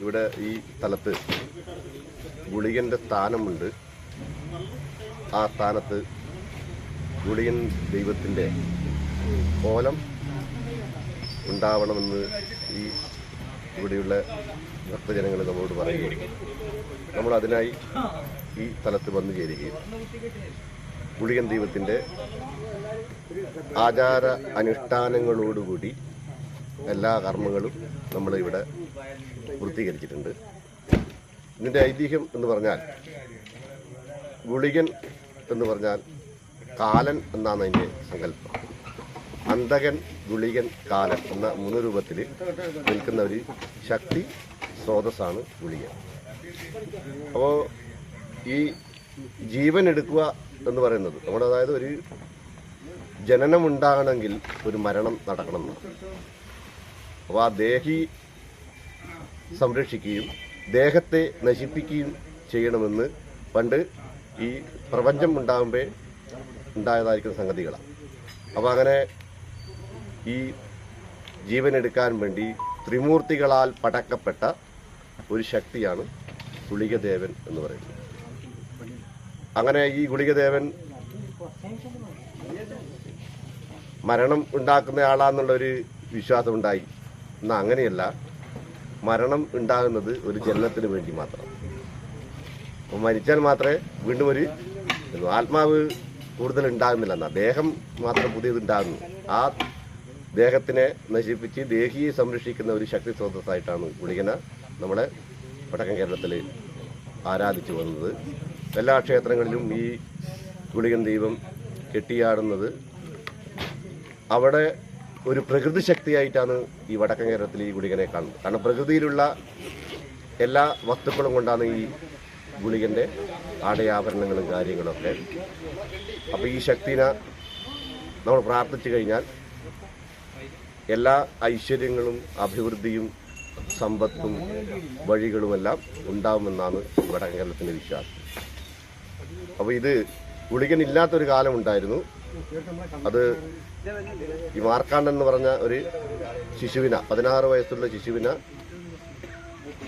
ഇവിടെ ഈ സ്ഥലത്ത് ഗുളികൻ്റെ സ്ഥാനമുണ്ട്. ആ സ്ഥാനത്ത് ഗുളികൻ ദൈവത്തിൻ്റെ കോലം ഉണ്ടാവണമെന്ന് ഈ ഇവിടെയുള്ള ഭക്തജനങ്ങൾ നമ്മളോട് പറയുകയും നമ്മൾ അതിനായി ഈ സ്ഥലത്ത് വന്നു ചേരുകയും ഗുളികൻ ദൈവത്തിൻ്റെ ആചാര അനുഷ്ഠാനങ്ങളോടുകൂടി എല്ലാ കർമ്മങ്ങളും നമ്മളിവിടെ പൂർത്തീകരിച്ചിട്ടുണ്ട്. ഇതിൻ്റെ ഐതിഹ്യം എന്ന് പറഞ്ഞാൽ ഗുളികൻ എന്ന് പറഞ്ഞാൽ കാലൻ എന്നാണ് അതിൻ്റെ സങ്കല്പം. അന്തകൻ, ഗുളികൻ, കാലൻ എന്ന 3 രൂപത്തിൽ നിൽക്കുന്ന ഒരു ശക്തി സ്രോതസ്സാണ് ഗുളികൻ. അപ്പോൾ ഈ ജീവൻ എടുക്കുക എന്ന് പറയുന്നത് നമ്മുടെ, അതായത് ഒരു ജനനം ഉണ്ടാകണമെങ്കിൽ ഒരു മരണം നടക്കണം എന്നാണ്. അപ്പോൾ ആ ദേഹി സംരക്ഷിക്കുകയും ദേഹത്തെ നശിപ്പിക്കുകയും ചെയ്യണമെന്ന് പണ്ട് ഈ പ്രപഞ്ചം ഉണ്ടാകുമ്പോൾ ഉണ്ടായതായിരിക്കുന്ന സംഗതികളാണ്. അപ്പോൾ അങ്ങനെ ഈ ജീവനെടുക്കാൻ വേണ്ടി ത്രിമൂർത്തികളാൽ പടക്കപ്പെട്ട ഒരു ശക്തിയാണ് ഗുളികദേവൻ എന്ന് പറയുന്നത്. അങ്ങനെ ഈ ഗുളികദേവൻ മരണം ഉണ്ടാക്കുന്ന ആളാന്നുള്ളൊരു വിശ്വാസം ഉണ്ടായി. എന്നാൽ അങ്ങനെയല്ല, മരണം ഉണ്ടാകുന്നത് ഒരു ജനനത്തിന് വേണ്ടി മാത്രം. അപ്പോൾ മരിച്ചാൽ മാത്രമേ വീണ്ടും ഒരു ആത്മാവ് കൂടുതൽ ഉണ്ടാകുന്നില്ല എന്നാ, ദേഹം മാത്രം പുതിയത് ഉണ്ടാകുന്നു. ആ ദേഹത്തിനെ നശിപ്പിച്ച് ദേഹിയെ സംരക്ഷിക്കുന്ന ഒരു ശക്തി സ്രോതസ്സായിട്ടാണ് ഗുളികനെ നമ്മളെ വടക്കൻ കേരളത്തിൽ ആരാധിച്ചു വന്നത്. എല്ലാ ക്ഷേത്രങ്ങളിലും ഈ ഗുളികൻ ദൈവം കെട്ടിയാടുന്നത് അവിടെ ഒരു പ്രകൃതി ശക്തിയായിട്ടാണ് ഈ വടക്കൻ കേരളത്തിൽ ഈ ഗുളികനെ കാണുന്നത്. കാരണം പ്രകൃതിയിലുള്ള എല്ലാ വസ്തുക്കളും കൊണ്ടാണ് ഈ ഗുളികൻ്റെ ആടയാഭരണങ്ങളും കാര്യങ്ങളൊക്കെ. അപ്പോൾ ഈ ശക്തിനെ നമ്മൾ പ്രാർത്ഥിച്ചു കഴിഞ്ഞാൽ എല്ലാ ഐശ്വര്യങ്ങളും അഭിവൃദ്ധിയും സമ്പത്തും വഴികളുമെല്ലാം ഉണ്ടാവുമെന്നാണ് വടക്കൻ കേരളത്തിൻ്റെ വിശ്വാസം. അപ്പോൾ ഇത് ഗുളികൻ ഇല്ലാത്തൊരു കാലം ഉണ്ടായിരുന്നു. അത് ഈ മാർക്കാണ്ഡൻ എന്ന് പറഞ്ഞ ഒരു ശിശുവിന, 16 വയസ്സുള്ള ശിശുവിന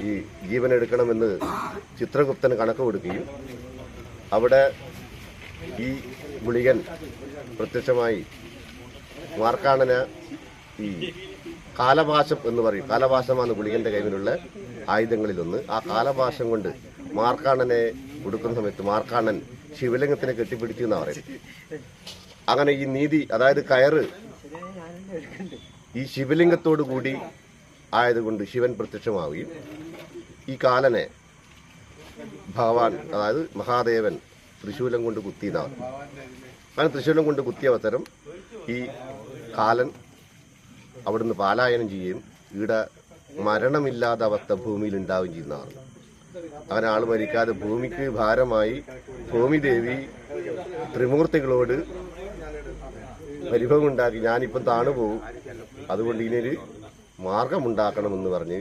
ഈ ജീവനെടുക്കണമെന്ന് ചിത്രഗുപ്തൻ കണക്ക് കൊടുക്കുകയും അവിടെ ഈ ഗുളികൻ പ്രത്യക്ഷമായി മാർക്കാണ്ഡന് ഈ കാലപാശം എന്ന് പറയും. കാലപാശമാണ് ഗുളികന്റെ കൈവിലുള്ള ആയുധങ്ങളിലൊന്ന്. ആ കാലപാശം കൊണ്ട് മാർക്കാണ്ഡനെ കൊടുക്കുന്ന സമയത്ത് മാർക്കാണ്ഡൻ ശിവലിംഗത്തിനെ കെട്ടിപ്പിടിച്ചു എന്നാണ് പറയുന്നത്. അങ്ങനെ ഈ നീതി, അതായത് കയറ് ഈ ശിവലിംഗത്തോടു കൂടി ആയതുകൊണ്ട് ശിവൻ പ്രത്യക്ഷമാവുകയും ഈ കാലനെ ഭഗവാൻ, അതായത് മഹാദേവൻ തൃശൂലം കൊണ്ട് കുത്തിയതാണ്. അങ്ങനെ തൃശൂലം കൊണ്ട് കുത്തിയ അവസരം ഈ കാലൻ അവിടുന്ന് പാലായനം ചെയ്യുകയും ഇവിടെ മരണമില്ലാത്ത അവസ്ഥ ഭൂമിയിൽ ഉണ്ടാവുകയും ചെയ്യുന്നതാണ്. അങ്ങനെ ആൾ മരിക്കാതെ ഭൂമിക്ക് ഭാരമായി ഭൂമിദേവി ത്രിമൂർത്തികളോട് പരിഭവമുണ്ടാക്കി, ഞാനിപ്പം താണുപോകും, അതുകൊണ്ട് ഇതിനൊരു മാർഗമുണ്ടാക്കണമെന്ന് പറഞ്ഞ്